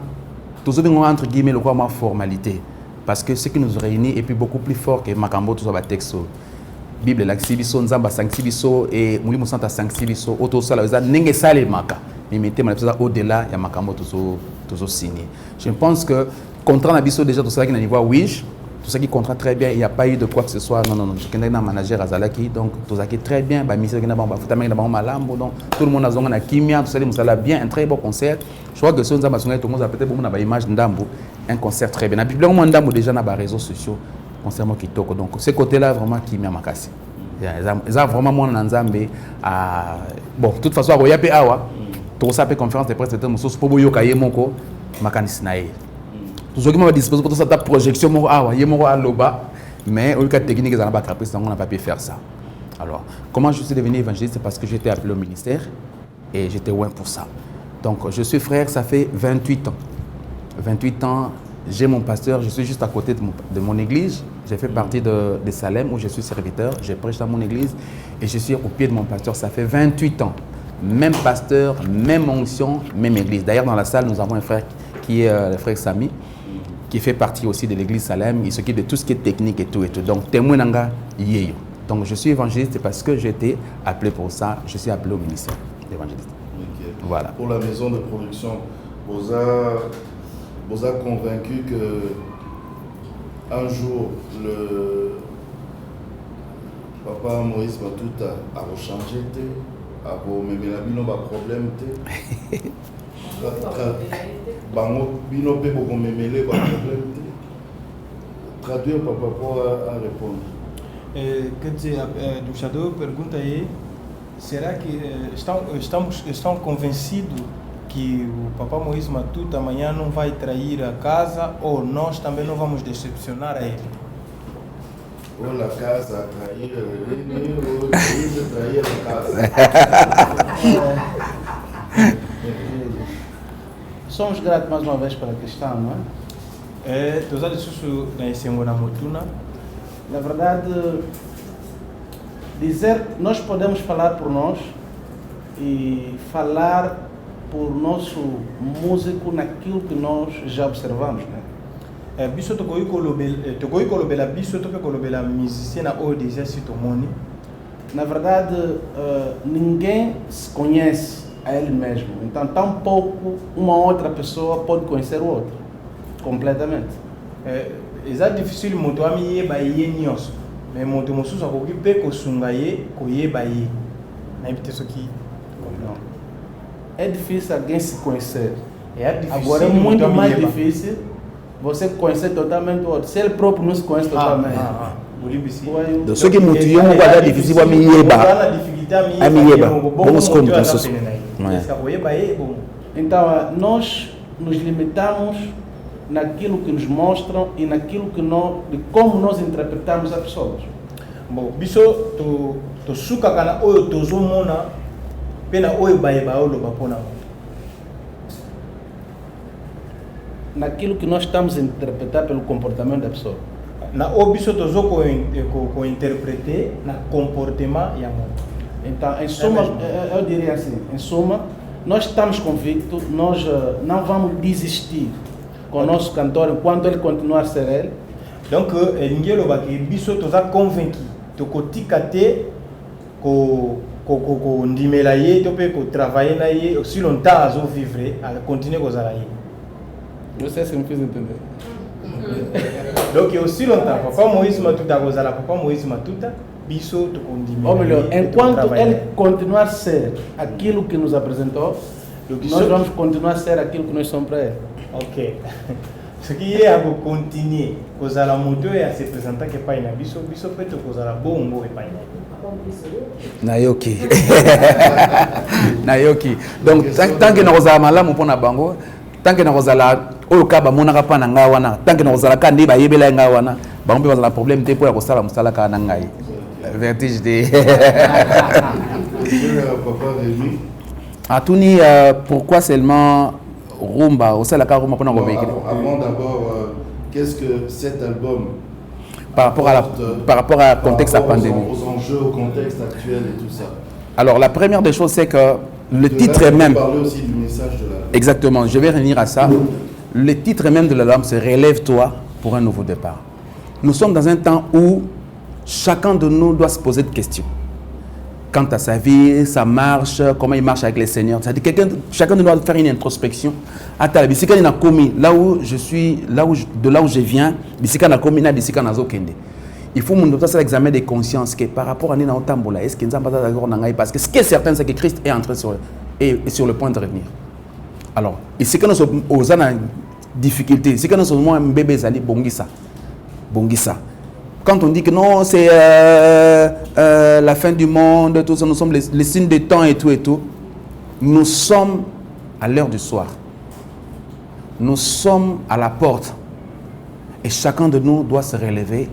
tout ce entre guillemets, le quoi, ma formalité. Parce que ce qui nous réunit est plus beaucoup plus fort que Makambo, tout ça, va texto. Bible, la Xibiso, Nzamba, Sanxibiso, et Moulimo Santa Sanxibiso, Auto Sala, Nenge Sale Maka. Mais mettez au-delà, il y a Makambo, tout ça signé. Je pense que, contrat Nabiso, déjà, tout ça qui est au niveau Wish, tout ça qui contrat très bien, il n'y a pas eu de quoi que ce soit. Non. Je suis un manager à Zalaki, donc tout ça qui est très bien. Donc tout le monde a un kimia, tout ça a bien, un très beau concert. Je crois que si on a peut-être une image d'Ndambo, un concert très bien. La Bible, on a déjà dans les réseaux sociaux, concernant Kitoko. Donc ce côté-là, vraiment, kimia makasi. Ils ont vraiment mon Nzambe. Bon, de toute façon, il y a des awa. Tout ça, conférence de presse, c'est un source pour vous yokaye moko makanisnae. Tout ce qui m'a disposé pour cette projection, mon awa, yemoko aloba, mais au cas technique, ils n'ont pas capé, on n'a pas pu faire ça. Alors, comment je suis devenu évangéliste? C'est parce que j'étais appelé au ministère et j'étais loin pour ça. Donc, je suis frère, ça fait 28 ans. 28 ans, j'ai mon pasteur, je suis juste à côté de mon église. J'ai fait partie de Salem où je suis serviteur, je prêche dans mon église et je suis au pied de mon pasteur, ça fait 28 ans. Même pasteur, même onction, même église. D'ailleurs, dans la salle, nous avons un frère qui est le frère Sami, qui fait partie aussi de l'église Salem. Il s'occupe de tout ce qui est technique et tout. Donc, témoin nanga yeyo. Donc, je suis évangéliste parce que j'ai été appelé pour ça. Je suis appelé au ministère d'évangéliste. Okay. Voilà. Pour la maison de production, vous avez convaincu que un jour, le papa Moïse Matuta a changé. Abo memela bino ba problème te bango bino pe boko memele ba problème te traduire papa para répondre. Quer dizer, do Shadow pergunta aí, será que estão convencidos que o Papa Moïse Matuta amanhã não vai trair a casa ou nós também não vamos decepcionar a ele? Ou la casa a trair, ou trair a casa. Somos gratos mais uma vez pela questão, não é? Na verdade, dizer, nós podemos falar por nós e falar por nosso músico naquilo que nós já observamos, né? Biso tokoi kolobela biso tope kolobela musicien na oyo déjà si tomoni. Na verdade, ninguém se conhece a ele mesmo. Então, tão pouco uma outra pessoa pode conhecer o outro completamente. Eza difficile moto ami yeba ye nyonso, mais moto mosusu akoki pe kosunga ye koyeba ye. Na ibite soki não. É difícil alguém se conhecer. Difficile. Agora é muito mais difícil você conhecer totalmente o outro. Se ele próprio não se conhece totalmente. Donc ce qui me tue, on va dire difficile, mais então nós nos limitamos naquilo que nos mostram e naquilo que de como nós interpretamos as pessoas. Bom, biso to suka kana oyo tozomona pena oyo bayeba oloba pona. Naquilo que nós estamos a interpretar pelo comportamento da pessoa. Na obiso tozo ko interpreter na comportement ya moto. Então, em suma, eu diria assim, em suma, nós estamos convictos, nós não vamos desistir com o nosso cantor enquanto ele continuar a ser ele. Donc, ngelo ba ke biso toza convaincu to kotika te ko ndimela ye to pe ko travailler na ye aussi longtemps azo vivre à continuer kozala ye. Eu sei se me fiz entender. Donc aussi longtemps, Papa Moïse Matuta kozala Papa Moïse Matuta, biso to kondimela. Ou melhor, enquanto ele continuar a ser aquilo que nos apresentou, nós vamos continuar a ser aquilo que nós somos para ele. Ok. Ce qui est à continuer, kozala moto et à se présenter que pas na biso peut kozala bongo et pas na. Nayoki. Nayoki. Donc tant que nous kozala malamu pona bango, tant que nous kozala oyo ka bamonaka pa na ngai wana, tant que nous kozala ka ndi bayebela ngai wana, bango pe bazala problème te po ya kosala mosala ka na ngai. Vertige de. Papa Rémi. Atuni pourquoi seulement rumba au sala ka rumba pona ko véhicule. Avant d'abord, qu'est-ce que cet album par rapport à contexte à pandémie, aux enjeux, au contexte actuel et tout ça. Alors la première des choses c'est que le titre même. Parler aussi du message de la. Exactement, je vais revenir à ça. Le titre même de l'album c'est Relève-toi pour un nouveau départ. Nous sommes dans un temps où chacun de nous doit se poser des questions. Quant à sa vie, sa marche, comment il marche avec les seigneurs. C'est-à-dire chacun de nous doit faire une introspection. Là où je suis, de là où je viens, il faut faire l'examen de conscience que par rapport à Nina Otambola, est-ce qu'il n'y a pas d'accord parce que ce qui est certain, c'est que Christ est entré sur le point de revenir. Alors, ici, quand nous sommes aux difficultés, ici, quand nous sommes un bébé, Bongisa. Quand on dit que non, c'est la fin du monde, tout ça, nous sommes les signes des temps et tout, nous sommes à l'heure du soir. Nous sommes à la porte. Et chacun de nous doit se relever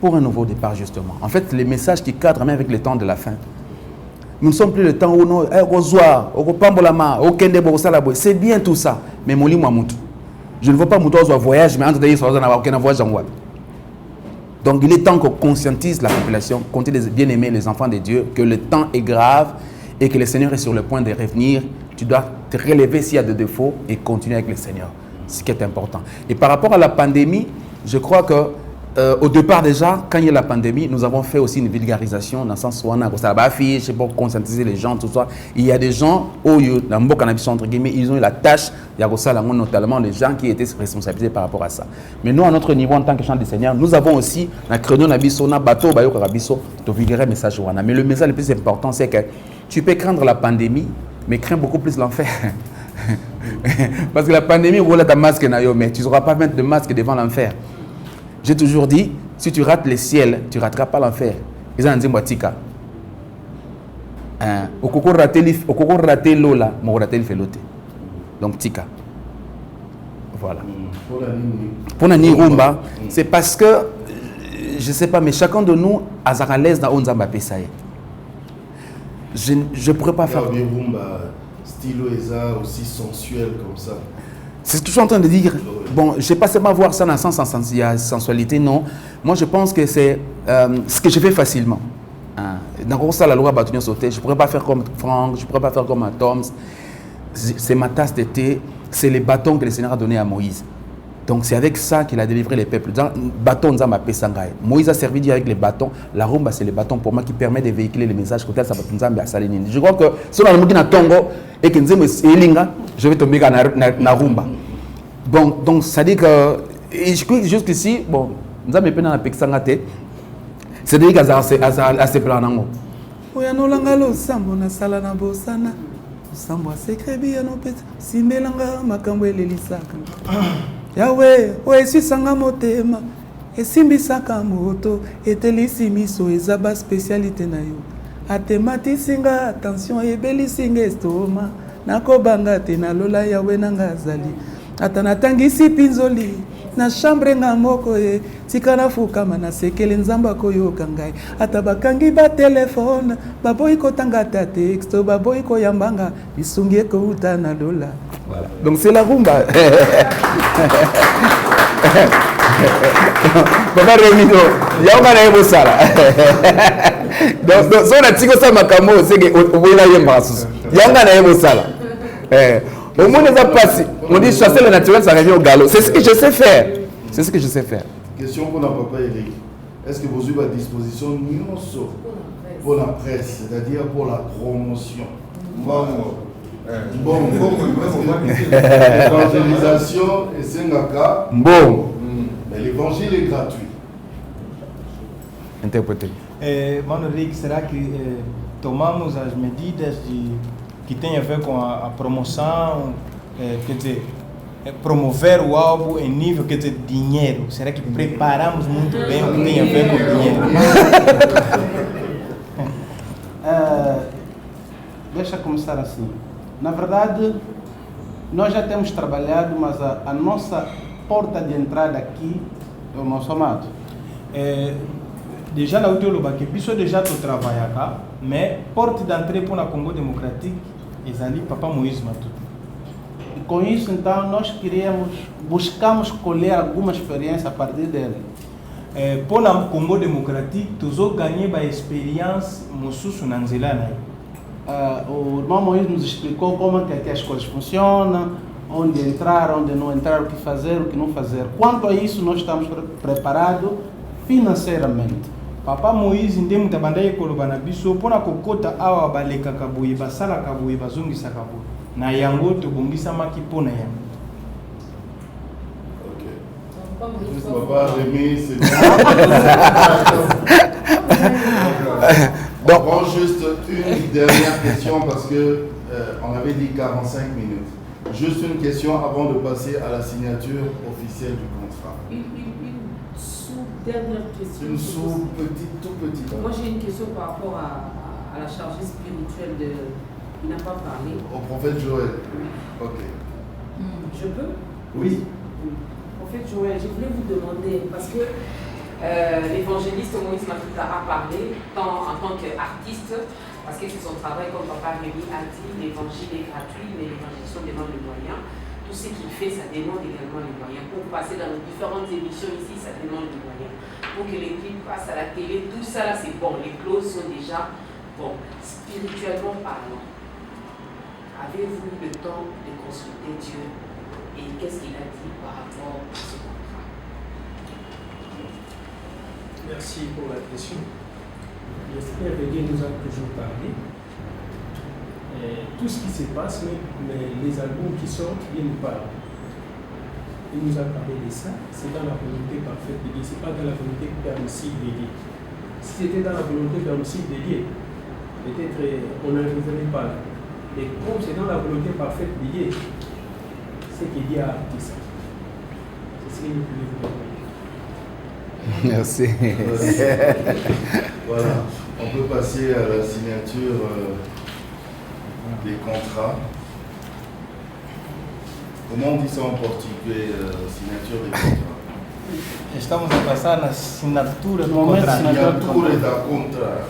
pour un nouveau départ, justement. En fait, les messages qui cadrent même avec le temps de la fin. Nous ne sommes plus le temps où nous, c'est bien tout ça. Mais je ne veux pas mon voyage, mais entre des voyage en web. Donc, il est temps qu'on conscientise la population, compter les bien-aimés, les enfants de Dieu, que le temps est grave et que le Seigneur est sur le point de revenir. Tu dois te relever s'il y a des défauts et continuer avec le Seigneur. Ce qui est important. Et par rapport à la pandémie, je crois que au départ déjà, quand il y a la pandémie, nous avons fait aussi une vulgarisation dans le sens où on a affiché pour conscientiser les gens, tout ça. Il y a des gens, entre guillemets, ils ont eu la tâche, notamment les gens qui étaient responsabilisés par rapport à ça. Mais nous, à notre niveau, en tant que chant du Seigneur, nous avons aussi la créneau na bateau, de vulgariser message. Mais le message le plus important, c'est que tu peux craindre la pandémie, mais crains beaucoup plus l'enfer. Parce que la pandémie, on a ta masque, mais tu n'auras pas mettre de masque devant l'enfer. J'ai toujours dit, si tu rates le ciel, tu ne rateras pas l'enfer. Ils ont dit, au coco raté l'eau là, mon raté le fait l'autre. Donc, tika. Voilà. Pour la Nirumba, c'est parce que, je ne sais pas, mais chacun de nous a à l'aise dans Onzamba Pesaï. Je ne pourrais pas faire. Stylo est aussi sensuel comme ça. C'est ce que je suis en train de dire. Bon, je ne vais pas seulement voir ça dans le sens sensualité, non. Moi, je pense que c'est ce que je fais facilement. Dans ça, la loi Batounion sauter. Je ne pourrais pas faire comme Franck, je ne pourrais pas faire comme Toms. C'est ma tasse de thé, c'est les bâtons que le Seigneur a donné à Moïse. Donc, c'est avec ça qu'il a délivré les peuples. Dans bâton, Moïse a servi Dieu avec les bâtons. La rumba, c'est les bâtons pour moi qui permet de véhiculer les messages. Je crois que si on a un Tongo et que je vais tomber dans la rumba. Bon, donc, ça dit que jusqu'ici, bon, nous avons dans la Pexangate. C'est-à-dire qu'à se plaindre. Yahweh, oesisanga motema, esimbisaka moto, etelisi miso ezaba spécialité na yo. Atematisinga attention ebelisinga estoma, nakobanga te na lola Yahweh nanga azali. Atanatangisi pinzoli, na chambre nga moko e, tika na fukama na sekele nzamba koyoka ngai. Atabakangi ba telefone, baboyi kotanga ta texto, baboyi koyambanga, bisungi ko uta na lola. Voilà. Donc c'est la rumba. Papa Rémino, il y a un peu ça là. Donc, si on a tiré ça, c'est que on a eu un masus. Il y a un peu ça là. Au moins, on dit chasser le naturel, ça revient au galop. C'est ce que je sais faire. C'est ce que je sais faire. Question pour notre papa Eric. Est-ce que vous avez à disposition pour la presse, c'est-à-dire pour la promotion? Bon, l'évangélisation et Sengaka. Bon. Mais l'évangile est gratuit. Interprété. Mano Rick, será que tomamos as medidas que têm a ver com a promoção, quer dizer, promover o álbum em nível, quer dizer, dinheiro? Será que preparamos muito bem o que tem a ver com dinheiro? Deixa começar assim. Na verdade, nós já temos trabalhado, mas a nossa porta de entrada aqui é o nosso amado. Déjà, là où tu es, biso déjà tu travailles cá, mais porte d'entrée pour la Congo démocratique, est ali Papa Moïse Matuta. E com isso, então, nós buscamos colher alguma experiência a partir dele. Pour la Congo démocratique, tu as gagné uma experiência mususu na nzela na. O irmão Moisés nos explicou como é que as coisas funcionam, onde entrar, onde não entrar, o que fazer, o que não fazer. Quanto a isso, nós estamos preparados financeiramente. Papa Moïse ndé mutabanda ekoloba na biso pona kokota awa baleka kabuye basala kabuye bazongisa kabuye na yango tobongisamaki pona yango. Ok. Papa Rémi, c'est bon. On prend juste une dernière question parce que on avait dit 45 minutes. Juste une question avant de passer à la signature officielle du contrat. dernière question. Une soupe petite, tout petite. Moi j'ai une question par rapport à la charge spirituelle de... Il n'a pas parlé. Au prophète Joël. Oui. Ok. Je peux? Oui. Prophète Joël, je voulais vous demander, parce que l'évangéliste Moïse Matuta a parlé en tant qu'artiste, parce que c'est son travail, comme Papa Rémi a dit, l'évangile est gratuit, mais l'évangélisation demande les moyens. Tout ce qu'il fait, ça demande également les moyens. Pour passer dans nos différentes émissions ici, ça demande des moyens. Pour que les clips passent à la télé, tout ça là, c'est bon. Les clauses sont déjà bon. Spirituellement parlant, avez-vous eu le temps de consulter Dieu et qu'est-ce qu'il a dit par rapport à ce contrat? Merci pour la question. J'espère que Dieu nous a toujours parlé. Tout ce qui se passe, mais les albums qui sortent, Dieu nous parle. Il nous a parlé de ça, c'est dans la volonté parfaite de Dieu, ce n'est pas dans la volonté permissive de Dieu. Si c'était dans la volonté permissive de Dieu, peut-être on n'arriverait pas là. Mais comme c'est dans la volonté parfaite de Dieu, c'est que Dieu a dit ça. C'est ce que nous pouvons vous dire. Merci. Voilà, on peut passer à la signature des contrats. Comment on dit ça en portugais, signature des contrats? Estamos a passar na assinatura do Momento de contrato. Signature da contrat.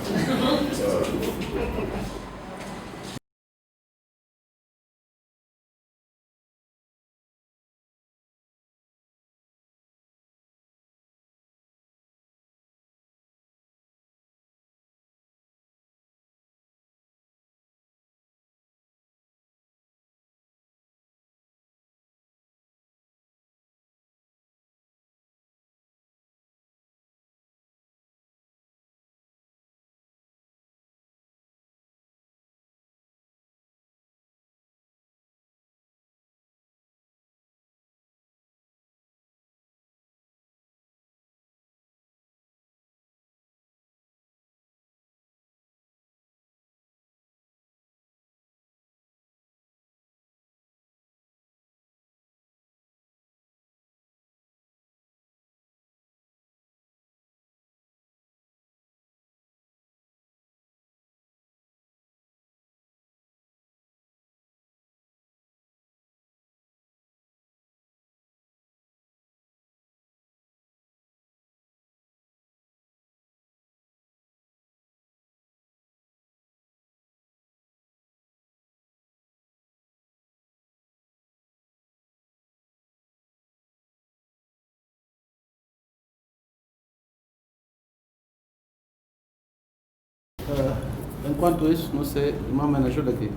Enquanto isso, não sei, irmão, me ajuda aqui.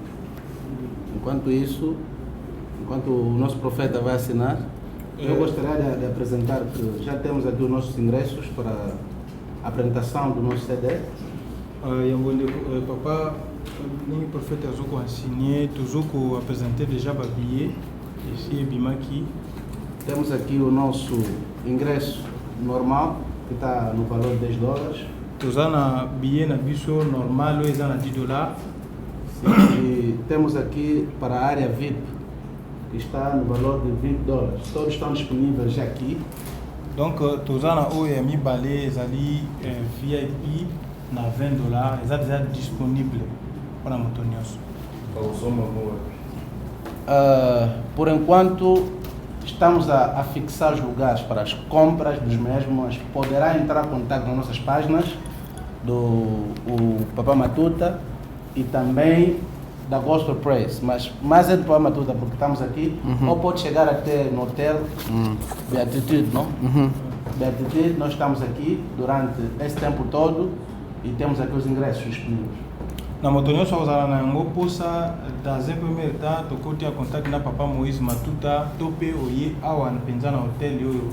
Enquanto isso, enquanto o nosso profeta vai assinar, eu gostaria de apresentar que já temos aqui os nossos ingressos para a apresentação do nosso CD. Papa, nem profeta Zuko assigné, Zuko apresenté déjà le billet, ici Bimaki. Temos aqui o nosso ingresso normal, que está no valor de $10. Tozana billet na biso normal, ou na $10. E temos aqui para a área VIP, que está no valor de $20. Todos estão disponíveis já aqui. Donc, tozana oyo mi balé ezali VIP na $20, eza déjà disponible para moto nyonso. Por enquanto, estamos a fixar os lugares para as compras dos mesmos. Poderá entrar em contato nas nossas páginas do Papa Matuta e também da Gospel Praise, mas mais é do Papa Matuta porque estamos aqui, ou pode chegar até no hotel Beatitude, não? Beatitude, nós estamos aqui durante esse tempo todo e temos aqui os ingressos disponíveis. Na moto nyonso akozala na yango mposa dans un premier temps tokotia contact na Papa Moïse Matuta to mpe oye awa mpenza na hotel oyo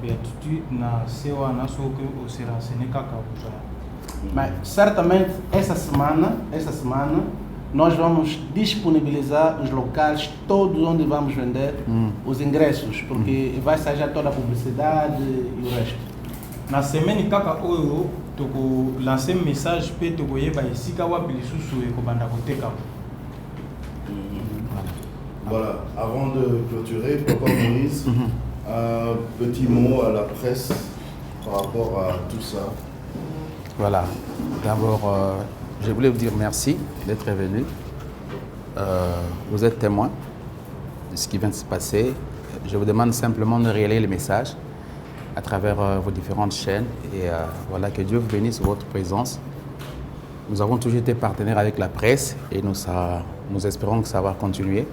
Beatitude na se wana soki oserensene kaka kozala. Mas certamente essa semana nós vamos disponibilizar os locais todos onde vamos vender os ingressos, porque vai sair já toda a publicidade e o resto. Na semaine kaka oyo toko lancer message pe toko yeba esika wapi lisusu ekobanda koteka. Voilà, avant de clôturer, Papa Moïse, un petit mot à la presse par rapport à tout ça? Voilà. D'abord, je voulais vous dire merci d'être venu. Vous êtes témoin de ce qui vient de se passer. Je vous demande simplement de relayer le message à travers vos différentes chaînes. Et voilà, que Dieu vous bénisse pour votre présence. Nous avons toujours été partenaires avec la presse et nous espérons que ça va continuer.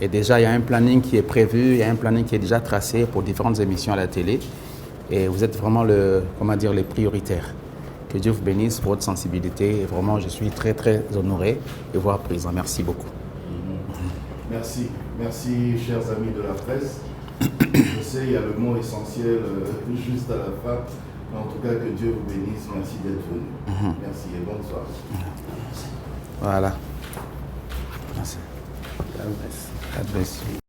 Et déjà, il y a un planning qui est prévu, il y a un planning qui est déjà tracé pour différentes émissions à la télé. Et vous êtes vraiment les prioritaires. Que Dieu vous bénisse pour votre sensibilité. Et vraiment, je suis très, très honoré de vous voir présent. Merci beaucoup. Merci. Merci, chers amis de la presse. Je sais, il y a le mot essentiel juste à la fin. Mais en tout cas, que Dieu vous bénisse. Merci d'être venu. Merci et bonne soirée. Voilà. Merci. God bless you.